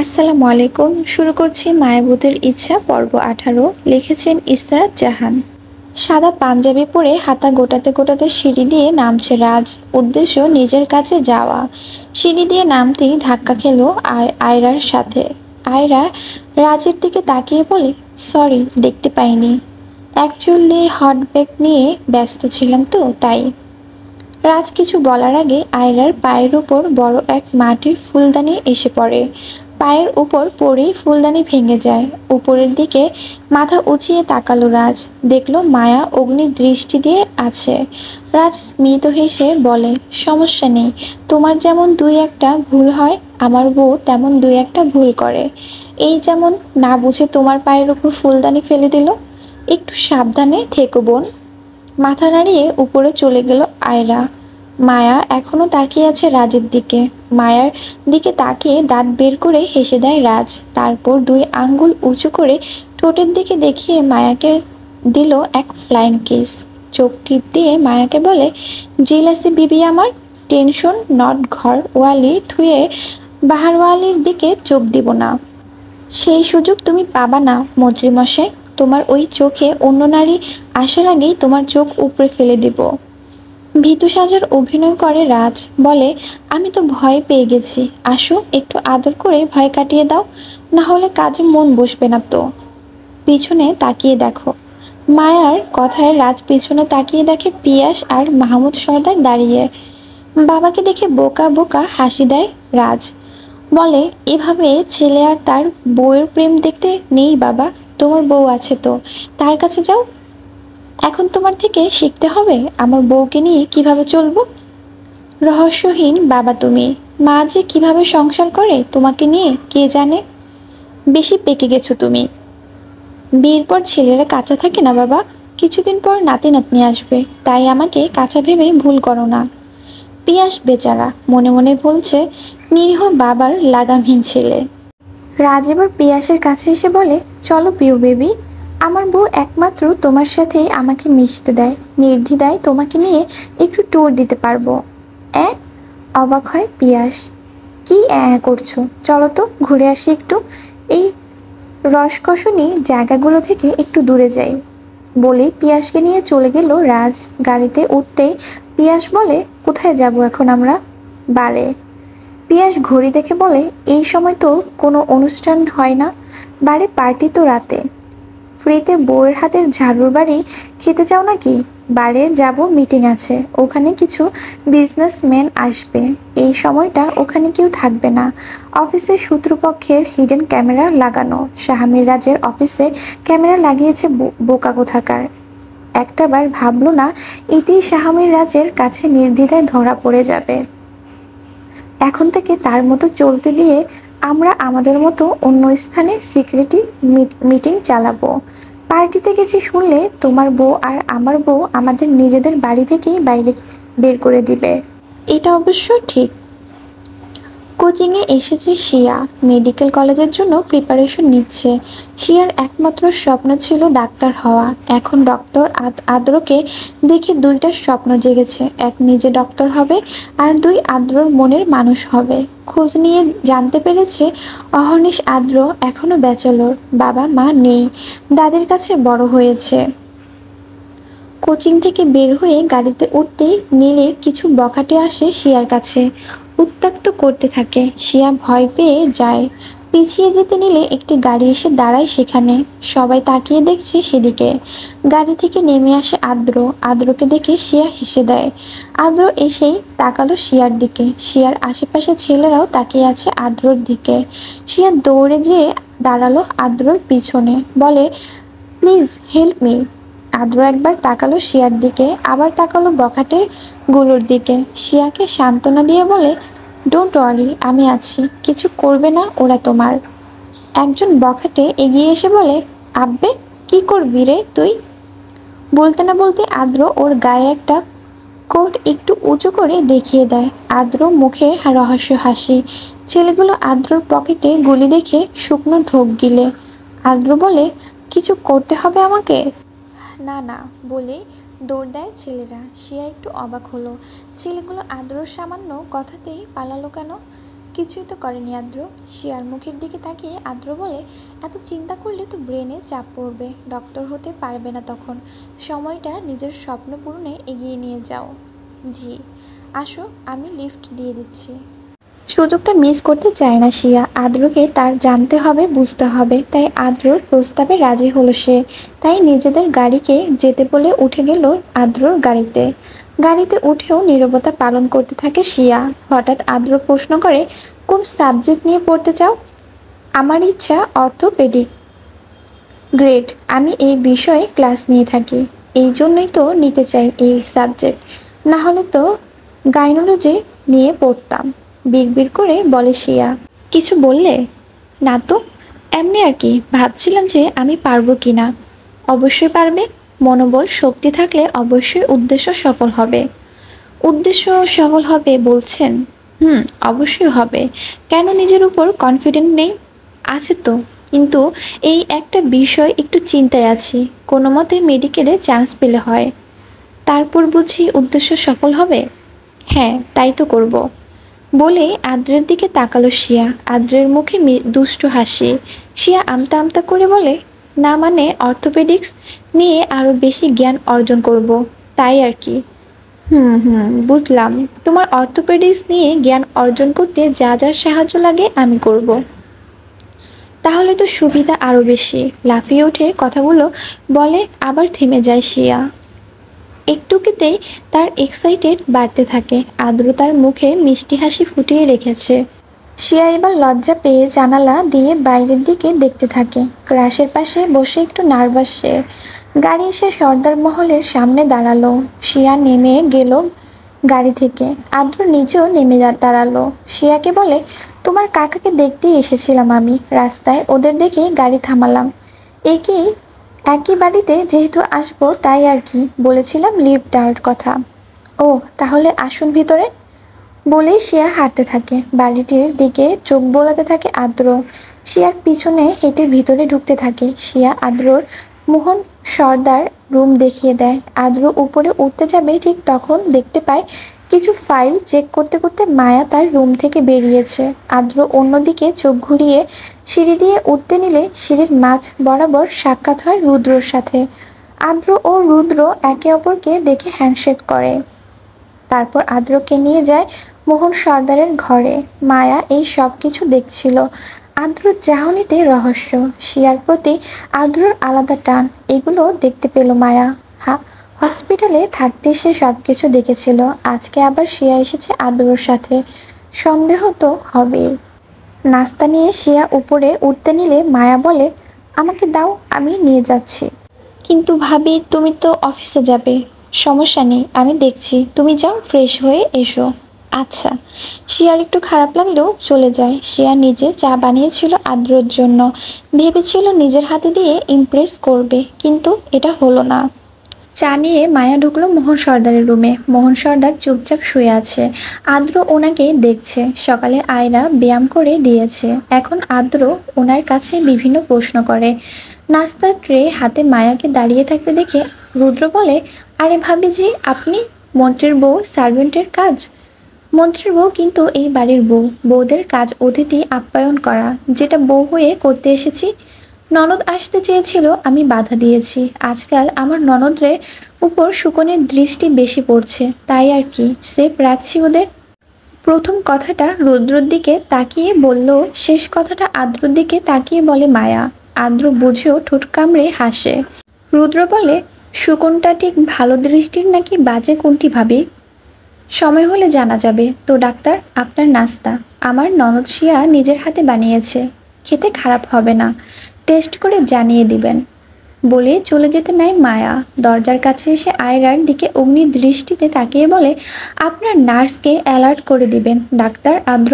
আসসালামু আলাইকুম। শুরু করছি মায়াবতীর ইচ্ছা পর্ব 18। লিখেছেন ইসরাত জাহান। সাদা পাঞ্জাবি পরে হাতা গোটাতে গোটাতে সিঁড়ি দিয়ে নামছে রাজ। উদ্দেশ্য নিজের কাছে যাওয়া। সিঁড়ি দিয়ে নামতেই ধাক্কা খেলো আয়রার সাথে। আয়রা রাজের দিকে তাকিয়ে বলে, সরি, দেখতে পাইনি। অ্যাকচুয়ালি হট ব্যাগ নিয়ে ব্যস্ত ছিলাম তো তাই। রাজ কিছু বলার আগে আয়রার পায়ের উপর বড় এক মাটির ফুলদানি এসে পড়ে। পায়ের উপর পড়েই ফুলদানি ভেঙে যায়। উপরের দিকে মাথা উঁচিয়ে তাকালো রাজ। দেখলো মায়া অগ্নি দৃষ্টি দিয়ে আছে। রাজ স্মিত হেসে বলে, সমস্যা নেই। তোমার যেমন দুই একটা ভুল হয়, আমার বউ তেমন দুই একটা ভুল করে। এই যেমন না বুঝে তোমার পায়ের উপর ফুলদানি ফেলে দিল। একটু সাবধানে থেকো বোন। মাথা নাড়িয়ে উপরে চলে গেল আয়রা। মায়া এখনো তাকিয়ে আছে রাজের দিকে। মায়ার দিকে তাকিয়ে দাঁত বের করে হেসে দেয় রাজ। তারপর দুই আঙ্গুল উঁচু করে ঠোঁটের দিকে দেখিয়ে মায়াকে দিল এক ফ্লাইং কিস। চোখ টিপ দিয়ে মায়াকে বলে, জিলাসি বিবি আমার, টেনশন নট ঘর ওয়ালি থুয়ে বাহারওয়ালির দিকে চোখ দিব না। সেই সুযোগ তুমি পাবা না মন্ত্রীমশাই। তোমার ওই চোখে অন্য নারী আসার আগেই তোমার চোখ উপড়ে ফেলে দিব। ভীতু সাজার অভিনয় করে রাজ। বলে, আমি তো ভয় পেয়ে গেছি। আসো, একটু আদর করে ভয় কাটিয়ে দাও, না হলে কাজে মন বসবে না তো। পিছনে তাকিয়ে দেখো। মায়ার কথায় রাজ পিছনে তাকিয়ে দেখে পিয়াস আর মাহমুদ সর্দার দাঁড়িয়ে। বাবাকে দেখে বোকা বোকা হাসি দেয় রাজ। বলে, এভাবে ছেলে আর তার বউয়ের প্রেম দেখতে নেই বাবা। তোমার বউ আছে তো, তার কাছে যাও। এখন তোমার থেকে শিখতে হবে আমার বউকে নিয়ে কিভাবে চলবো। রহস্যহীন বাবা তুমি। মা যে কিভাবে সংসার করে তোমাকে নিয়ে কে জানে। বেশি পেকে গেছো তুমি। বিয়ের পর ছেলেরা কাঁচা থাকে না বাবা। কিছুদিন পর নাতি নাতনি আসবে, তাই আমাকে কাঁচা ভেবে ভুল করো না। পিয়াস বেচারা মনে মনে বলছে, নিরীহ বাবার লাগামহীন ছেলে। রাজ এবার পিয়াসের কাছে এসে বলে, চলো প্রিয় বেবি, আমার বউ একমাত্র তোমার সাথেই আমাকে মিশতে দেয়। নির্দ্বিধায় তোমাকে নিয়ে একটু ট্যুর দিতে পারবো। অ্যাঁ? অবাক হয় পিয়াস। কি করছো? চলো তো ঘুরে আসি একটু। এই রসকসনি জায়গাগুলো থেকে একটু দূরে যাই। বলেই পিয়াসকে নিয়ে চলে গেল রাজ। গাড়িতে উঠতেই পিয়াস বলে, কোথায় যাব এখন আমরা? বারে। পিয়াস ঘড়ি দেখে বলে, এই সময় তো কোনো অনুষ্ঠান হয় না। বাড়ি পার্টি তো রাতে। ফ্রিতে বউয়ের হাতের ঝাড়ুর বাড়ি খেতে চাও নাকি? বারে যাব, মিটিং আছে, ওখানে কিছু বিজনেসম্যান আসবে। এই সময়টা ওখানে কেউ থাকবে না। অফিসের শত্রুপক্ষের হিডেন ক্যামেরা লাগানো। শাহামির রাজের অফিসে ক্যামেরা লাগিয়েছে বোকা কোথাকার। একটাবার ভাবলো না ইতি শাহামির রাজের কাছে নির্দ্বিধায় ধরা পড়ে যাবে। এখন থেকে তার মতো চলতে দিয়ে আমরা আমাদের মতো অন্য স্থানে সিক্রেটি মিটিং চালাবো। পার্টিতে গেছি শুনলে তোমার বউ আর আমার বউ আমাদের নিজেদের বাড়ি থেকেই বাইরে বের করে দিবে। এটা অবশ্য ঠিক। কোচিংয়ে এসেছে শিয়া। মেডিকেল কলেজের জন্য প্রিপারেশন নিচ্ছে। শিয়ার একমাত্র স্বপ্ন ছিল ডাক্তার হওয়া। এখন ডক্টর আদ্রকে দেখে দুইটা স্বপ্ন জেগেছে। এক, নিজে ডক্টর হবে, আর দুই, আদ্রর মনের মানুষ হবে। খোঁজ নিয়ে জানতে পেরেছে অহর্নিশ আদ্র এখনো ব্যাচেলর। বাবা মা নেই, দাদির কাছে বড় হয়েছে। কোচিং থেকে বের হয়ে গাড়িতে উঠতেই নীলের কিছু বখাটে আসে শিয়ার কাছে। উত্ত্যক্ত করতে থাকে। শিয়া ভয় পেয়ে যায়। পিছিয়ে যেতে নিলে একটি গাড়ি এসে দাঁড়ায় সেখানে। সবাই তাকিয়ে দেখছে সেদিকে। গাড়ি থেকে নেমে আসে আদ্র। আদ্রকে দেখে শিয়া হেসে দেয়। আদ্র এসেই তাকালো শিয়ার দিকে। শিয়ার আশেপাশে ছেলেরাও তাকিয়ে আছে আদ্রর দিকে। শিয়া দৌড়ে যেয়ে দাঁড়ালো আদ্রর পিছনে। বলে, প্লিজ হেল্প মি। আদ্র একবার তাকালো শিয়ার দিকে, আবার তাকালো বখাটে গুলোর দিকে। শিয়াকে সান্ত্বনা দিয়ে বলে, ডোন্ট ওয়ারি, আমি আছি, কিছু করবে না ওরা তোমার। একজন বখাটে এগিয়ে এসে বলে, আব্বে, কি করবি রে তুই? বলতে না বলতে আদ্র ওর গায়ে একটা কোট একটু উঁচু করে দেখিয়ে দেয়। আদ্র মুখে রহস্য হাসি। ছেলেগুলো আদ্রর পকেটে গুলি দেখে শুকনো ঢোক গিলে। আদ্র বলে, কিছু করতে হবে আমাকে? না না বলেই দৌড় দেয় ছেলেরা। শিয়া একটু অবাক হলো। ছেলেগুলো আদ্রর সামান্য কথাতেই পালালো কেন? কিছুই তো করেনি আদ্র। শিয়ার মুখের দিকে তাকিয়ে আদ্র বলে, এত চিন্তা করলে তো ব্রেনে চাপ পড়বে, ডক্টর হতে পারবে না তখন। সময়টা নিজের স্বপ্ন পূরণে এগিয়ে নিয়ে যাও। জি, আসো, আমি লিফট দিয়ে দিচ্ছি। সুযোগটা মিস করতে চায় না শিয়া। আদ্রকে তার জানতে হবে, বুঝতে হবে। তাই আদ্রর প্রস্তাবে রাজি হলো সে। তাই নিজেদের গাড়িকে যেতে বলে উঠে গেল আদ্রর গাড়িতে। গাড়িতে উঠেও নীরবতা পালন করতে থাকে শিয়া। হঠাৎ আদ্র প্রশ্ন করে, কোন সাবজেক্ট নিয়ে পড়তে চাও? আমার ইচ্ছা অর্থোপেডিক। গ্রেট, আমি এই বিষয়ে ক্লাস নিয়ে থাকি, এই জন্যই তো নিতে চাই এই সাবজেক্ট। না হলে তো গাইনোলজি নিয়ে পড়তাম, বিড়বিড় করে বলে শিয়া। কিছু বললে? না তো, এমনি আর কি, ভাবছিলাম যে আমি পারবো কি না। অবশ্যই পারবে, মনোবল শক্তি থাকলে অবশ্যই উদ্দেশ্য সফল হবে। উদ্দেশ্য সফল হবে বলছেন? হুম, অবশ্যই হবে। কেন নিজের উপর কনফিডেন্ট নেই? আছে তো, কিন্তু এই একটা বিষয় একটু চিন্তায় আছি। কোনো মতে মেডিকেলে চান্স পেলে হয়, তারপর বুঝি উদ্দেশ্য সফল হবে। হ্যাঁ, তাই তো করব। বলে আদ্রের দিকে তাকালো শিয়া। আদ্রের মুখে দুষ্টু হাসি। শিয়া আমতা আমতা করে বলে, না মানে অর্থোপেডিক্স নিয়ে আরো বেশি জ্ঞান অর্জন করব, তাই আর কি। হুম হুম, বুঝলাম। তোমার অর্থোপেডিক্স নিয়ে জ্ঞান অর্জন করতে যা যা সাহায্য লাগে আমি করব। তাহলে তো সুবিধা আরো বেশি। লাফিয়ে উঠে কথাগুলো বলে আবার থেমে যায় শিয়া। একটুকুতেই তার এক্সাইটেড বাড়তে থাকে। আদ্রতার মুখে মিষ্টি হাসি ফুটিয়ে রেখেছে। শিয়া এবার লজ্জা পেয়ে জানালা দিয়ে বাইরের দিকে দেখতে থাকে। ক্রাশের পাশে বসে একটু নার্ভাস সে। গাড়ি এসে সর্দার মহলের সামনে দাঁড়ালো। শিয়া নেমে গেল গাড়ি থেকে। আদ্র নিজেও নেমে দাঁড়ালো। শিয়াকে বলে, তোমার কাকাকে দেখতেই এসেছিলাম আমি। রাস্তায় ওদের দেখে গাড়ি থামালাম। একই একই বাড়িতে যেহেতু আসবো তাই আর কি, বলেছিলাম লিফট দেওয়ার কথা। ও, তাহলে আসুন ভিতরে। বলেই শিয়া হাঁটতে থাকে। বাড়িটির দিকে চোখ বোলাতে থাকে আদ্র। শিয়ার পিছনে হেঁটে ভিতরে ঢুকতে থাকে। শিয়া আদ্রর মোহন সর্দার রুম দেখিয়ে দেয়। আদ্র উপরে উঠতে যাবে, ঠিক তখন দেখতে পায় কিছু ফাইল চেক করতে করতে মায়া তার রুম থেকে বেরিয়েছে। আদ্র অন্যদিকে চোখ ঘুরিয়ে সিঁড়ি দিয়ে উঠতে নিলে সিঁড়ির মাঝ বরাবর সাক্ষাৎ হয় রুদ্রর সাথে। আদ্র ও রুদ্র একে অপরকে দেখে হ্যান্ডশেক করে। তারপর আদ্রকে নিয়ে যায় মোহন সর্দারের ঘরে। মায়া এই সব কিছু দেখছিল। আদ্রর চাহনিতে রহস্য, শিয়ার প্রতি আদ্রর আলাদা টান, এগুলো দেখতে পেল মায়া। হসপিটালে থাকতে সে সব কিছু দেখেছিল। আজকে আবার শিয়া এসেছে আদ্রর সাথে, সন্দেহ তো হবেই। নাস্তা নিয়ে শিয়া উপরে উঠতে নিলে মায়া বলে, আমাকে দাও, আমি নিয়ে যাচ্ছি। কিন্তু ভাবি, তুমি তো অফিসে যাবে। সমস্যা নেই, আমি দেখছি, তুমি যাও, ফ্রেশ হয়ে এসো। আচ্ছা। শিয়ার একটু খারাপ লাগলেও চলে যায়। শিয়া নিজে চা বানিয়েছিল আদ্রর জন্য। ভেবেছিল নিজের হাতে দিয়ে ইমপ্রেস করবে, কিন্তু এটা হলো না। চা নিয়ে মায়া ঢুকলো মোহন সর্দারের রুমে। মোহন সর্দার চুপচাপ শুয়ে আছে। আদ্র ওনাকে দেখছে। সকালে আয়রা ব্যায়াম করে দিয়েছে। এখন আদ্র ওনার কাছে বিভিন্ন প্রশ্ন করে। নাস্তার ট্রে হাতে মায়াকে দাঁড়িয়ে থাকতে দেখে রুদ্র বলে, আরে ভাবিজি, আপনি? মন্ত্রীর বউ সার্ভেন্টের কাজ? মন্ত্রীর বউ কিন্তু এই বাড়ির বউ। বউদের কাজ অতিথি আপ্যায়ন করা, যেটা বউ হয়ে করতে এসেছি। ননদ আসতে চেয়েছিল, আমি বাধা দিয়েছি। আজকাল আমার ননদের উপর শুকনের দৃষ্টি বেশি পড়ছে, তাই আর কি, সেফ রাখছি ওদের। প্রথম কথাটা রুদ্রর দিকে তাকিয়ে বলল, শেষ কথাটা আদ্রর দিকে তাকিয়ে বলে মায়া। আদ্র বুঝেও ঠোঁট কামড়ে হাসে। রুদ্র বলে, শুকনটা ঠিক ভালো দৃষ্টির নাকি বাজে কোনটি ভাবি? সময় হলে জানা যাবে। তো ডাক্তার, আপনার নাস্তা আমার ননদ শিয়া নিজের হাতে বানিয়েছে, খেতে খারাপ হবে না, টেস্ট করে জানিয়ে দিবেন। বলে চলে যেতে নেয় মায়া। দরজার কাছে এসে আয়রার দিকে অগ্নি দৃষ্টিতে তাকিয়ে বলে, আপনার নার্সকে অ্যালার্ট করে দিবেন ডাক্তার। আদ্র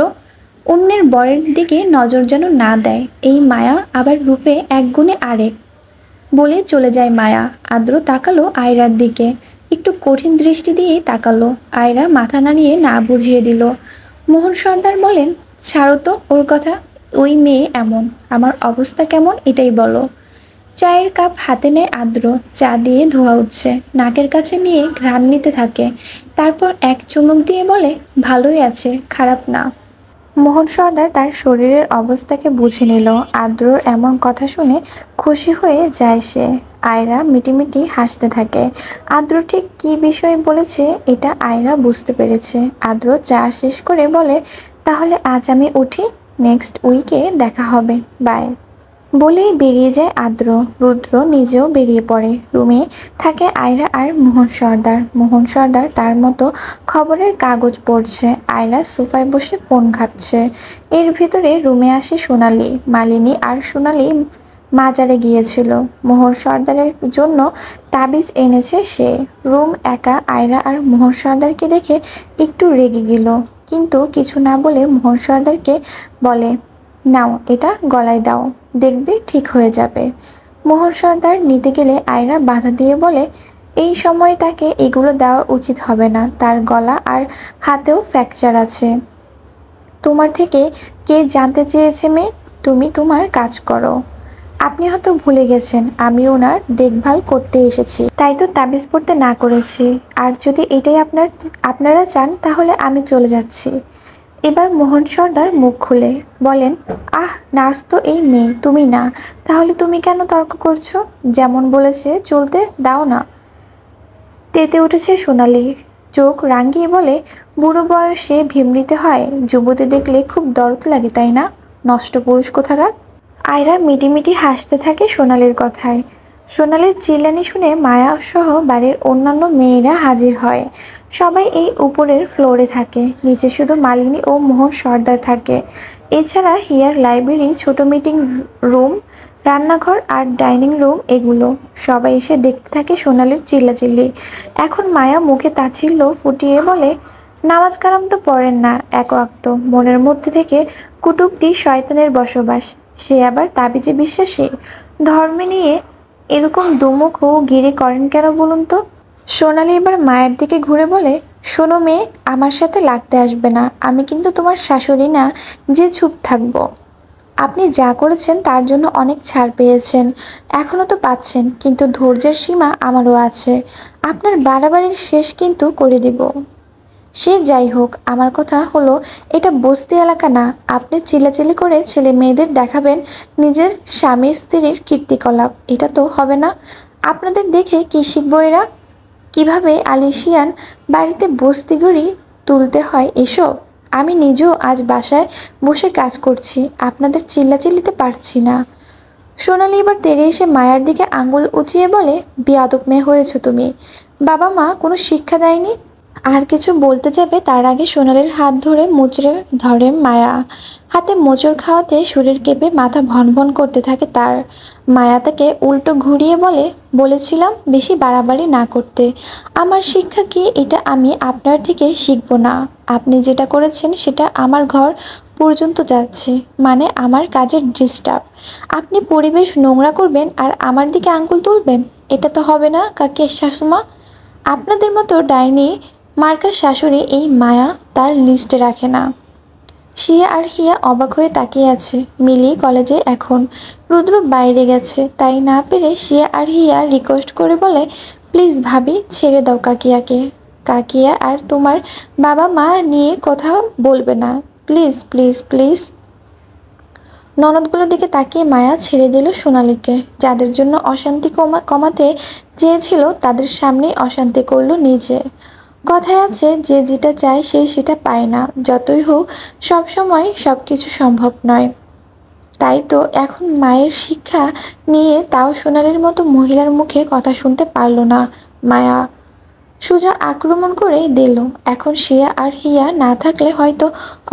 অন্যের বরের দিকে নজর যেন না দেয়। এই মায়া আবার রূপে এক গুণে আরেক। বলে চলে যায় মায়া। আদ্র তাকালো আয়রার দিকে, একটু কঠিন দৃষ্টি দিয়েই তাকালো। আয়রা মাথা নাড়িয়ে না বুঝিয়ে দিল। মোহন সর্দার বলেন, ছাড়ো তো ওর কথা। ওই মেয়ে এমন, আমার অবস্থা কেমন এটাই বলো। চায়ের কাপ হাতে নেয় আদ্র। চা দিয়ে ধোয়া উঠছে, নাকের কাছে নিয়ে ঘ্রাণ নিতে থাকে। তারপর এক চুমুক দিয়ে বলে, ভালোই আছে, খারাপ না। মোহন সর্দার তার শরীরের অবস্থাকে বুঝে নিল। আদ্রর এমন কথা শুনে খুশি হয়ে যায় সে। আয়রা মিটিমিটি হাসতে থাকে। আদ্র ঠিক কী বিষয় বলেছে এটা আয়রা বুঝতে পেরেছে। আদ্র চা শেষ করে বলে, তাহলে আজ আমি উঠি, নেক্সট উইকে দেখা হবে, বাই। বলেই বেরিয়ে যায় আদ্র। রুদ্র নিজেও বেরিয়ে পড়ে। রুমে থাকে আয়রা আর মোহন সর্দার। মোহন সর্দার তার মতো খবরের কাগজ পড়ছে। আয়রা সোফায় বসে ফোন ঘাঁটছে। এর ভেতরে রুমে আসে সোনালি। মালিনী আর সোনালি মাজারে গিয়েছিল। মোহন সর্দারের জন্য তাবিজ এনেছে সে। রুম একা। আয়রা আর মোহন সর্দারকে দেখে একটু রেগে গেল, কিন্তু কিছু না বলে মোহন সর্দারকে বলে, নাও এটা গলায় দাও, দেখবে ঠিক হয়ে যাবে। মোহন সর্দার নিতে গেলে আয়রা বাধা দিয়ে বলে, এই সময় তাকে এগুলো দেওয়া উচিত হবে না, তার গলা আর হাতেও ফ্র্যাকচার আছে। তোমার থেকে কে জানতে চেয়েছে মেয়ে? তুমি তোমার কাজ করো। আপনি হয়তো ভুলে গেছেন আমি ওনার দেখভাল করতে এসেছি, তাই তো তাবিজ পড়তে না করেছি। আর যদি এটাই আপনারা চান তাহলে আমি চলে যাচ্ছি। এবার মোহন সর্দার মুখ খুলে বলেন, আহ নার্স তো এই মেয়ে, তুমি না, তাহলে তুমি কেন তর্ক করছো? যেমন বলেছে চলতে দাও না। তেতে উঠেছে সোনালি। চোখ রাঙিয়ে বলে, বুড়ো বয়সে ভিমড়িতে হয়, যুবতী দেখলে খুব দরদ লাগে তাই না, নষ্ট পুরুষ কোথাকার। আয়রা মিটিমিটি হাসতে থাকে সোনালির কথায়। সোনালির চিল্লানি শুনে মায়া সহ বাড়ির অন্যান্য মেয়েরা হাজির হয়। সবাই এই উপরের ফ্লোরে থাকে, নিচে শুধু মালিনী ও মোহন সর্দার থাকে। এছাড়া হিয়ার লাইব্রেরি, ছোট মিটিং রুম, রান্নাঘর আর ডাইনিং রুম, এগুলো সবাই এসে দেখতে থাকে সোনালির চিল্লাচিল্লি। এখন মায়া মুখে তাচ্ছিল্য ফুটিয়ে বলে, নামাজ কালাম তো পড়েন না এক ওয়াক্ত, মনের মধ্যে থেকে কুটুক্তি শয়তানের বসবাস, সে আবার তাবিজে বিশ্বাসী। ধর্মে নিয়ে এরকম দুমুখ ও গিরি করেন কেন বলুন তো? সোনালি এবার মায়ের দিকে ঘুরে বলে, শোনো মেয়ে, আমার সাথে লাগতে আসবে না, আমি কিন্তু তোমার শাশুড়ি না যে চুপ থাকবো। আপনি যা করেছেন তার জন্য অনেক ছাড় পেয়েছেন, এখনও তো পাচ্ছেন, কিন্তু ধৈর্যের সীমা আমারও আছে। আপনার বাড়াবাড়ির শেষ কিন্তু করে দিব। সে যাই হোক, আমার কথা হলো এটা বস্তি এলাকা না, আপনি চিল্লাচিল্লি করে ছেলে মেয়েদের দেখাবেন নিজের স্বামী স্ত্রীর কীর্তিকলাপ, এটা তো হবে না। আপনাদের দেখে কি শিখবো এরা? কিভাবে আলিশিয়ান বাড়িতে বস্তিগড়ি তুলতে হয় এসব। আমি নিজেও আজ বাসায় বসে কাজ করছি, আপনাদের চিল্লাচিল্লিতে পারছি না। সোনালি এবার তেড়ে এসে মায়ের দিকে আঙুল উঁচিয়ে বলে, বেয়াদব মেয়ে হয়েছ তুমি, বাবা মা কোনো শিক্ষা দেয়নি। আর কিছু বলতে যাবে তার আগে সোনালির হাত ধরে মুচড়ে ধরে মায়া। হাতে মোচড় খাওয়াতে শরীর কেঁপে মাথা ভনভন করতে থাকে তার। মায়া তাকে উল্টো ঘুরিয়ে বলে, বলেছিলাম বেশি বাড়াবাড়ি না করতে। আমার শিক্ষা কি এটা আমি আপনার থেকে শিখব না? আপনি যেটা করেছেন সেটা আমার ঘর পর্যন্ত যাচ্ছে, মানে আমার কাজের ডিস্টার্ব। আপনি পরিবেশ নোংরা করবেন আর আমার দিকে আঙ্গুল তুলবেন, এটা তো হবে না কাকে শাশুমা। আপনাদের মতো ডাইনি মার্কার শাশুড়ি এই মায়া তার লিস্টে রাখে না। শিয়া আর হিয়া অবাক হয়ে তাকিয়ে আছে। মিলি কলেজে এখন, রুদ্র বাইরে গেছে, তাই না পেরে শিয়া আর হিয়া রিকোয়েস্ট করে বলে, প্লিজ ভাবি ছেড়ে দাও কাকিয়াকে। কাকিয়া আর তোমার বাবা মা নিয়ে কথা বলবে না, প্লিজ প্লিজ প্লিজ। ননদগুলোর দিকে তাকিয়ে মায়া ছেড়ে দিল সোনালীকে। যাদের জন্য অশান্তি কমাতে চেয়েছিল তাদের সামনেই অশান্তি করলো নিজে। কথায় আছে, যে যেটা চায় সে সেটা পায় না, যতই হোক সবসময় সব কিছু সম্ভব নয়। তাই তো এখন মায়ের শিক্ষা নিয়ে তাও সোনালীর মতো মহিলার মুখে কথা শুনতে পারল না মায়া। সোজা আক্রমণ করেই দিল। এখন শিয়া আর হিয়া না থাকলে হয়তো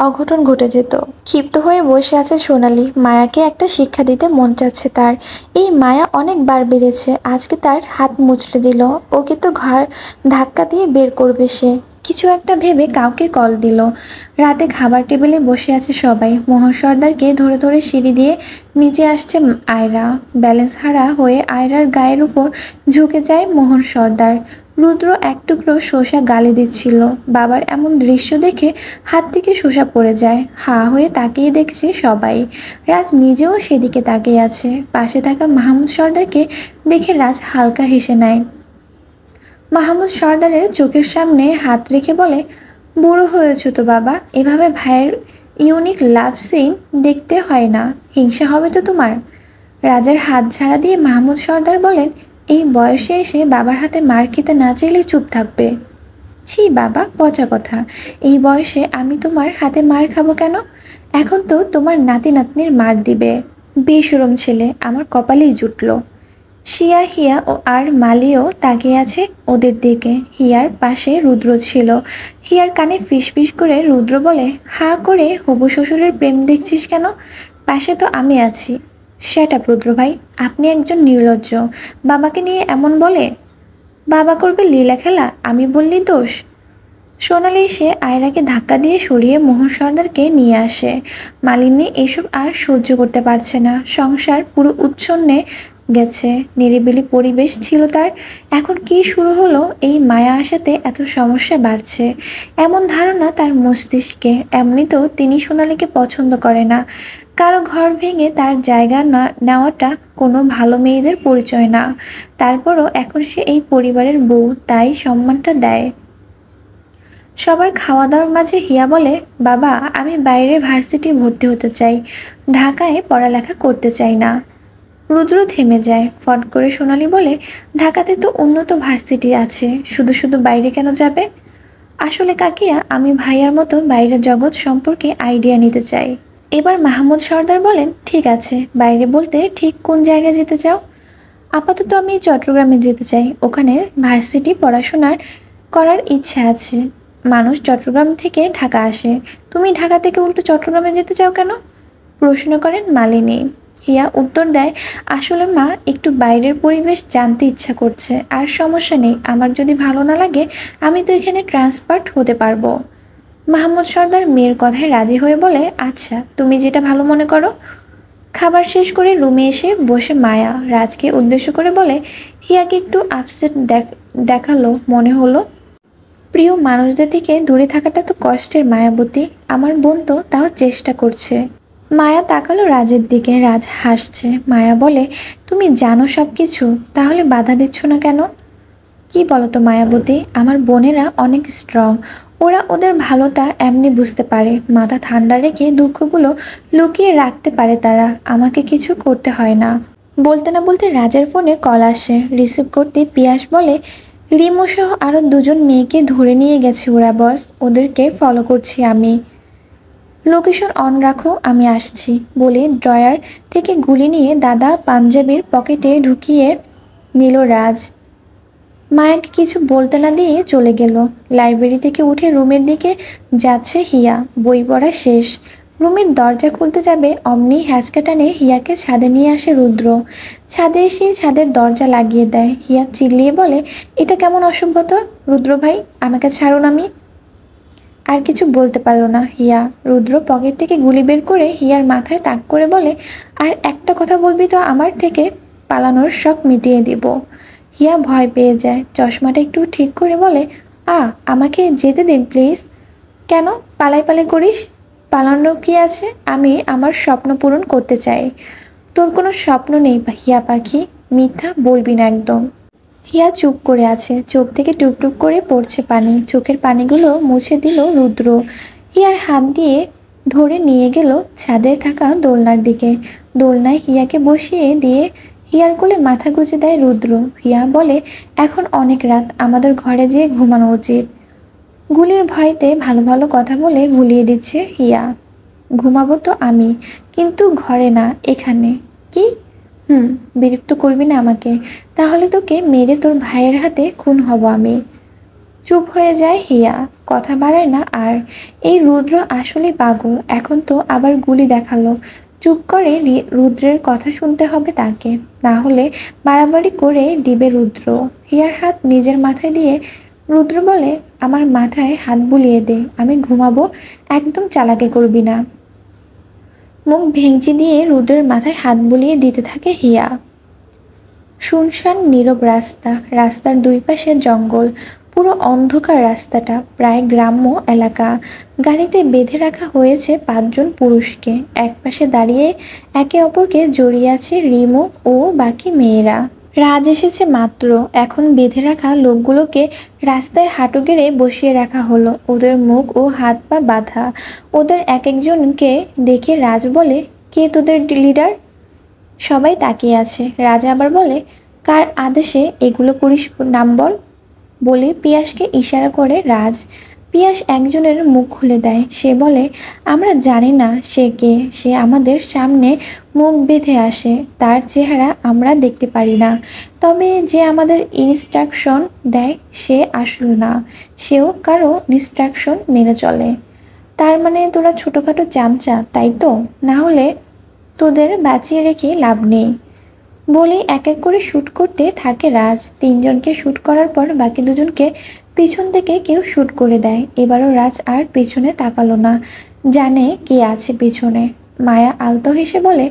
অঘটন ঘটে যেত। ক্ষিপ্ত হয়ে বসে আছে সোনালি। মায়াকে একটা শিক্ষা দিতে মন চাচ্ছে তার। এই মায়া অনেকবার বেড়েছে, আজকে তার হাত মুচড়ে দিল। ওকে তো ঘর ধাক্কা দিয়ে বের করবে সে। কিছু একটা ভেবে কাউকে কল দিল। রাতে খাবার টেবিলে বসে আছে সবাই। মোহন সর্দারকে ধরে ধরে সিঁড়ি দিয়ে নিচে আসছে আয়রা। ব্যালেন্স হারা হয়ে আয়রার গায়ের উপর ঝুঁকে যায় মোহন সর্দার। রুদ্র এক টুকরো শসা গালে দিচ্ছিল। বাবার এমন দৃশ্য দেখে হাত থেকে শসা পড়ে যায়। হা হয়ে তাকিয়ে দেখছে সবাই। রাজ নিজেও সেদিকে তাকিয়ে আছে। পাশে থাকা মাহমুদ সর্দারকে দেখে রাজ হালকা হেসে নেয়। মাহমুদ সর্দারের চোখের সামনে হাত রেখে বলে, বুড়ো হয়েছ তো বাবা, এভাবে ভাইয়ের ইউনিক লাভ সিন দেখতে হয় না, হিংসা হবে তো তোমার। রাজার হাত ঝাড়া দিয়ে মাহমুদ সর্দার বলেন, এই বয়সে এসে বাবার হাতে মার খেতে না চাইলে চুপ থাকবে। ছি বাবা, পচা কথা। এই বয়সে আমি তোমার হাতে মার খাবো কেন? এখন তো তোমার নাতি নাতনির মার দিবে। বেশরম ছেলে, আমার কপালেই জুটল। শিয়া, হিয়া ও আর মালিও তাকিয়ে আছে ওদের দিকে। হিয়ার পাশে রুদ্র ছিল। হিয়ার কানে ফিসফিস করে রুদ্র বলে, হা করে হবু শ্বশুরের প্রেম দেখছিস কেন? পাশে তো আমি আছি। শ্যাট আপ রুদ্র ভাই, আপনি একজন নির্লজ্জ। বাবাকে নিয়ে এমন বলে? বাবা করবে লীলা খেলা, আমি বললি দোষ? সোনালি এসে আয়রাকে ধাক্কা দিয়ে সরিয়ে মোহন সর্দারকে নিয়ে আসে। মালিনী এসব আর সহ্য করতে পারছে না। সংসার পুরো উচ্ছন্নে গেছে, নিরিবিলি পরিবেশ ছিল তার। এখন কি শুরু হলো? এই মায়া আসাতে এত সমস্যা বাড়ছে, এমন ধারণা তার মস্তিষ্কে। এমনিতেও তিনি সোনালীকে পছন্দ করে না। কারো ঘর ভেঙে তার জায়গা নেওয়াটা কোনো ভালো মেয়েদের পরিচয় না। তারপরও এখন সে এই পরিবারের বউ, তাই সম্মানটা দেয়। সবার খাওয়া দাওয়ার মাঝে হিয়া বলে, বাবা আমি বাইরে ভার্সিটি ভর্তি হতে চাই, ঢাকায় পড়ালেখা করতে চাই না। রুদ্র থেমে যায়। ফট করে সোনালি বলে, ঢাকাতে তো উন্নত ভার্সিটি আছে, শুধু শুধু বাইরে কেন যাবে? আসলে কাকিয়া, আমি ভাইয়ার মতো বাইরের জগৎ সম্পর্কে আইডিয়া নিতে চাই। এবার মাহমুদ সর্দার বলেন, ঠিক আছে, বাইরে বলতে ঠিক কোন জায়গায় যেতে চাও? আপাতত আমি চট্টগ্রামে যেতে চাই, ওখানে ভার্সিটি পড়াশোনার করার ইচ্ছা আছে। মানুষ চট্টগ্রাম থেকে ঢাকা আসে, তুমি ঢাকা থেকে উল্টো চট্টগ্রামে যেতে চাও কেন? প্রশ্ন করেন মালিনী। হিয়া উত্তর দেয়, আসলে মা, একটু বাইরের পরিবেশ জানতে ইচ্ছা করছে। আর সমস্যা নেই, আমার যদি ভালো না লাগে আমি তো এখানে ট্রান্সফার হতে পারবো। মাহমুদ সর্দার মেয়ের কথায় রাজি হয়ে বলে, আচ্ছা তুমি যেটা ভালো মনে করো। খাবার শেষ করে রুমে এসে বসে মায়া রাজকে উদ্দেশ্য করে বলে, হিয়াকে একটু আপসেট দেখালো মনে হলো। প্রিয় মানুষদের থেকে দূরে থাকাটা তো কষ্টের মায়াবতী, আমার বোন তো তাও চেষ্টা করছে। মায়া তাকালো রাজের দিকে। রাজ হাসছে। মায়া বলে, তুমি জানো সব কিছু, তাহলে বাধা দিচ্ছ না কেন? কি বলো তো মায়াবতী, আমার বোনেরা অনেক স্ট্রং, ওরা ওদের ভালোটা এমনি বুঝতে পারে, মাথা ঠান্ডা রেখে দুঃখগুলো লুকিয়ে রাখতে পারে তারা, আমাকে কিছু করতে হয় না। বলতে না বলতে রাজের ফোনে কল আসে। রিসিভ করতে পিয়াস বলে, রিমু সহ আরও দুজন মেয়েকে ধরে নিয়ে গেছে ওরা বস, ওদেরকে ফলো করছি আমি। লোকেশন অন রাখো, আমি আসছি বলে ড্রয়ার থেকে গুলি নিয়ে দাদা পাঞ্জাবির পকেটে ঢুকিয়ে নিল রাজ। মায়াকে কিছু বলতে না দিয়ে চলে গেল। লাইব্রেরি থেকে উঠে রুমের দিকে যাচ্ছে হিয়া। বই পড়া শেষ। রুমের দরজা খুলতে যাবে অমনি হ্যাঁচকা টানে হিয়াকে ছাদে নিয়ে আসে রুদ্র। ছাদে এসে ছাদের দরজা লাগিয়ে দেয়। হিয়া চিল্লিয়ে বলে, এটা কেমন অসভ্যতা? রুদ্র ভাই, আমাকে ছাড়ুন। আমি আর কিছু বলতে পারল না হিয়া। রুদ্র পকেট থেকে গুলি বের করে হিয়ার মাথায় তাক করে বলে, আর একটা কথা বলবি তো আমার থেকে পালানোর শখ মিটিয়ে দিব। হিয়া ভয় পেয়ে যায়। চশমাটা একটু ঠিক করে বলে, আমাকে যেতে দিন প্লিজ। কেন পালাই পালাই করিস? পালানোর কি আছে? আমি আমার স্বপ্ন পূরণ করতে চাই। তোর কোনো স্বপ্ন নেই হিয়া পাখি, মিথ্যা বলবি না একদম। হিয়া চুপ করে আছে, চোখ থেকে টুকটুক করে পড়ছে পানি। চোখের পানিগুলো মুছে দিল রুদ্র। হিয়ার হাত দিয়ে ধরে নিয়ে গেল ছাদে থাকা দোলনার দিকে। দোলনায় হিয়াকে বসিয়ে দিয়ে হিয়ার কোলে মাথা গুজে দেয় রুদ্র। হিয়া বলে, এখন অনেক রাত, আমাদের ঘরে যেয়ে ঘুমানো উচিত। গুলির ভয়তে ভালো ভালো কথা বলে ভুলিয়ে দিচ্ছে হিয়া। ঘুমাবো তো আমি, কিন্তু ঘরে না, এখানে। কি? বিরক্ত করবি না আমাকে, তাহলে তোকে মেরে তোর ভাইয়ের হাতে খুন হব আমি। চুপ হয়ে যায় হিয়া, কথা বাড়ায় না আর। এই রুদ্র আসলে পাগল, এখন তো আবার গুলি দেখালো। চুপ করে রুদ্রের কথা শুনতে হবে তাকে, না হলে বাড়াবাড়ি করে দিবে রুদ্র। হিয়ার হাত নিজের মাথায় দিয়ে রুদ্র বলে, আমার মাথায় হাত বুলিয়ে দে, আমি ঘুমাবো, একদম চালাকি করবি না। মুখ ভেঙচি দিয়ে রুদ্রের মাথায় হাত বুলিয়ে দিতে থাকে হিয়া। শুনশান নীরব রাস্তা, রাস্তার দুই পাশে জঙ্গল, পুরো অন্ধকার রাস্তাটা, প্রায় গ্রাম্য এলাকা। গাড়িতে বেঁধে রাখা হয়েছে 5 জন পুরুষকে। একপাশে দাঁড়িয়ে একে অপরকে জড়িয়ে আছে রিমু ও বাকি মেয়েরা। রাজ এসেছে মাত্র, এখন বেঁধে রাখা লোকগুলোকে রাস্তায় হাঁটু গেড়ে বসিয়ে রাখা হলো। ওদের মুখ ও হাত পা বাঁধা। ওদের এক একজনকে দেখে রাজ বলে, কে তোদের লিডার? সবাই তাকিয়ে আছে। রাজা আবার বলে, কার আদেশে এগুলো করিস নাম বল। বলে পিয়াসকে ইশারা করে রাজ। পিয়াস একজনের মুখ খুলে দেয়। সে বলে, আমরা জানি না সে কে। সে আমাদের সামনে মুখ বেঁধে আসে, তার চেহারা আমরা দেখতে পারি না। তবে যে আমাদের ইনস্ট্রাকশন দেয় সে আসল না, সেও কারো ইনস্ট্রাকশন মেনে চলে। তার মানে তোরা ছোটোখাটো চামচা, তাই তো? না হলে তোদের বাঁচিয়ে রেখে লাভ নেই। বলেই এক এক করে শ্যুট করতে থাকে রাজ। তিনজনকে শ্যুট করার পর বাকি দুজনকে পিছন থেকে কেউ শ্যুট করে দেয়। এবারও রাজ আর পিছনে তাকালো না, জানে কে আছে পিছনে। মায়া আলতো হেসে বলে,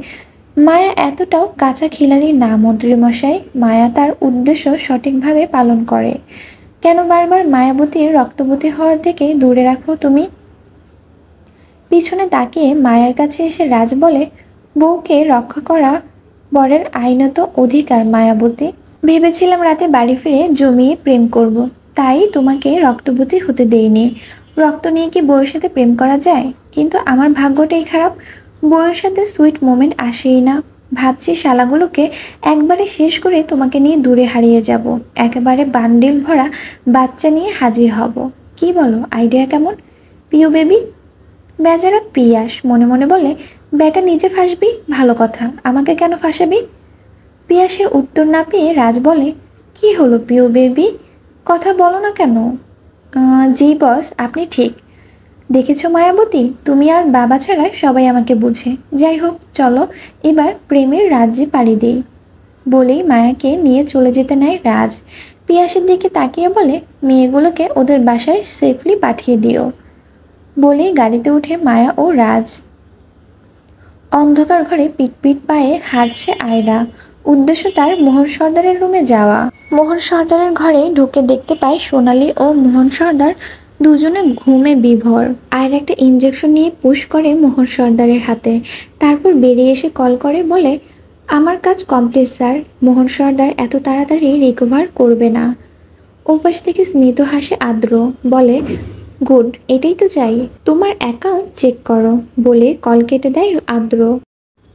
মায়া এতটাও কাঁচা খিলাড়ি না মন্ত্রীমশাই। মায়া তার উদ্দেশ্য সঠিকভাবে পালন করে। কেন বারবার মায়াবতীর রক্তবতী হওয়ার থেকে দূরে রাখো তুমি? পিছনে তাকিয়ে মায়ার কাছে এসে রাজ বলে, বউকে রক্ষা করা বরের আইনত অধিকার মায়াবতী। ভেবেছিলাম রাতে বাড়ি ফিরে জমিয়ে প্রেম করব, তাই তোমাকে রক্তবতী হতে দেইনি। রক্ত নিয়ে কি বউয়ের সাথে প্রেম করা যায়? কিন্তু আমার ভাগ্যটাই খারাপ, বউয়ের সাথে সুইট মোমেন্ট আসেই না। ভাবছি শালাগুলোকে একবারে শেষ করে তোমাকে নিয়ে দূরে হারিয়ে যাব, একেবারে বান্ডিল ভরা বাচ্চা নিয়ে হাজির হব। কি বলো, আইডিয়া কেমন? পিউ বেবি। বেচারা পিয়াস মনে মনে বলে, বেটা নিজে ফাঁসবি ভালো কথা, আমাকে কেন ফাঁসাবি? পিয়াসের উত্তর না পেয়ে রাজ বলে, কি হলো পিউ বেবি, কথা বলো না কেন? জি বস, আপনি ঠিক দেখেছ মায়াবতী, তুমি আর বাবা ছাড়া সবাই আমাকে বুঝে। যাই হোক, চলো এবার প্রেমের রাজ্যে পাড়ি দিই। বলেই মায়াকে নিয়ে চলে যেতে নেয় রাজ। পিয়াসের দিকে তাকিয়ে বলে, মেয়েগুলোকে ওদের বাসায় সেফলি পাঠিয়ে দিও। বলেই গাড়িতে উঠে মায়া ও রাজ। অন্ধকার ঘরে পিট পায়ে হাঁটছে আয়রা। উদ্দেশ্য তার মোহন সর্দারের রুমে যাওয়া। মোহন সর্দারের ঘরে ঢুকে দেখতে পায় সোনালি ও মোহন সর্দার দুজনে ঘুমে বিভোর। আয়রা একটা ইঞ্জেকশন নিয়ে পুশ করে মোহন সর্দারের হাতে, তারপর বেরিয়ে এসে কল করে বলে, আমার কাজ কমপ্লিট স্যার। মোহন সর্দার এত তাড়াতাড়ি রিকভার করবে না। ওপাশ থেকে স্মিত হাসে আদ্র, বলে, গুড, এটাই তো চাই। তোমার অ্যাকাউন্ট চেক করো। বলে কল কেটে দেয় আদ্র।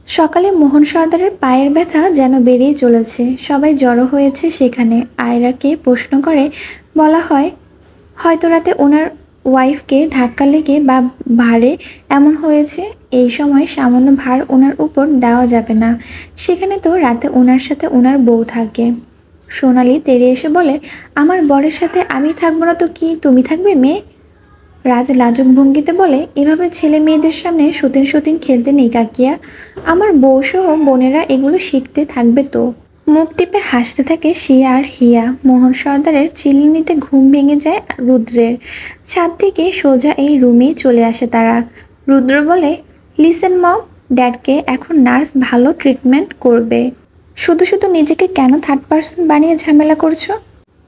সকালে মোহন সর্দারের পায়ের ব্যথা যেন বেরিয়ে চলেছে। সবাই জড়ো হয়েছে সেখানে। আয়রাকে প্রশ্ন করে বলা হয়, হয়তো রাতে ওনার ওয়াইফকে ধাক্কা লেগে বা ভারে এমন হয়েছে। এই সময় সামান্য ভার ওনার উপর দেওয়া যাবে না, সেখানে তো রাতে ওনার সাথে ওনার বউ থাকে। সোনালি তেড়ে এসে বলে, আমার বরের সাথে আমি থাকবো না তো কি তুমি থাকবে মেয়ে? রাজ লাজুক ভঙ্গিতে বলে, এভাবে ছেলে মেয়েদের সামনে সতীন সতীন খেলতে নেই কাকিয়া। আমার বউসহ বোনেরা এগুলো শিখতে থাকবে তো। মুখ টিপে হাসতে থাকে শিয়া আর হিয়া। মোহন সর্দারের চিল্লিনিতে ঘুম ভেঙে যায় রুদ্রের। ছাদ থেকে সোজা এই রুমেই চলে আসে তারা। রুদ্র বলে, লিসেন মম, ড্যাডকে এখন নার্স ভালো ট্রিটমেন্ট করবে। শুধু শুধু নিজেকে কেন থার্ড পার্সন বানিয়ে ঝামেলা করছো?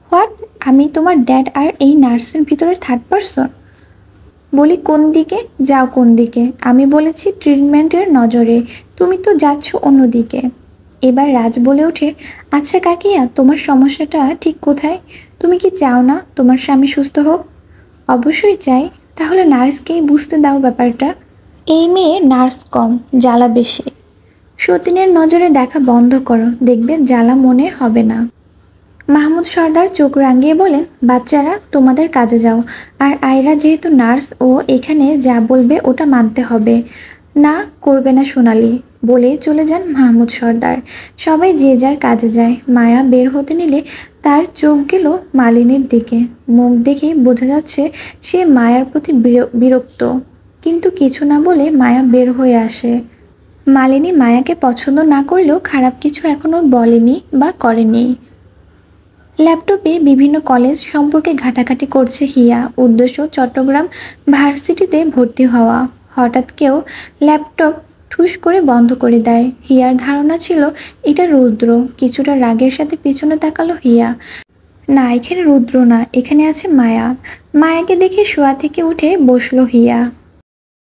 হোয়াট? আমি তোমার ড্যাড আর এই নার্সের ভিতরে থার্ড পার্সন? বলি কোন দিকে যাও, কোন দিকে? আমি বলেছি ট্রিটমেন্টের নজরে, তুমি তো যাচ্ছ অন্যদিকে। এবার রাজ বলে ওঠে, আচ্ছা কাকিয়া, তোমার সমস্যাটা ঠিক কোথায়? তুমি কি চাও না তোমার স্বামী সুস্থ হোক? অবশ্যই চাই। তাহলে নার্সকেই বুঝতে দাও ব্যাপারটা। এই মেয়ে নার্স কম, জ্বালা বেশি। সতীনের নজরে দেখা বন্ধ করো, দেখবে জ্বালা মনে হবে না। মাহমুদ সর্দার চোখ রাঙিয়ে বলেন, বাচ্চারা তোমাদের কাজে যাও। আর আয়রা যেহেতু নার্স, ও এখানে যা বলবে ওটা মানতে হবে। না করবে না সোনালি। বলে চলে যান মাহমুদ সর্দার। সবাই যে যার কাজে যায়। মায়া বের হতে নিলে তার চোখ গেল মালিনীর দিকে। মুখ দেখে বোঝা যাচ্ছে সে মায়ার প্রতি বিরক্ত, কিন্তু কিছু না বলে মায়া বের হয়ে আসে। মালিনী মায়াকে পছন্দ না করলেও খারাপ কিছু এখনও বলেনি বা করেনি। ল্যাপটপে বিভিন্ন কলেজ সম্পর্কে ঘাটাঘাটি করছে হিয়া। উদ্দেশ্য চট্টগ্রাম ভার্সিটিতে ভর্তি হওয়া। হঠাৎ কেউ ল্যাপটপ ঠুস করে বন্ধ করে দেয়। হিয়ার ধারণা ছিল এটা রুদ্র। কিছুটা রাগের সাথে পিছনে তাকালো হিয়া। না, এখানে রুদ্র না, এখানে আছে মায়া। মায়াকে দেখে শোয়া থেকে উঠে বসলো হিয়া।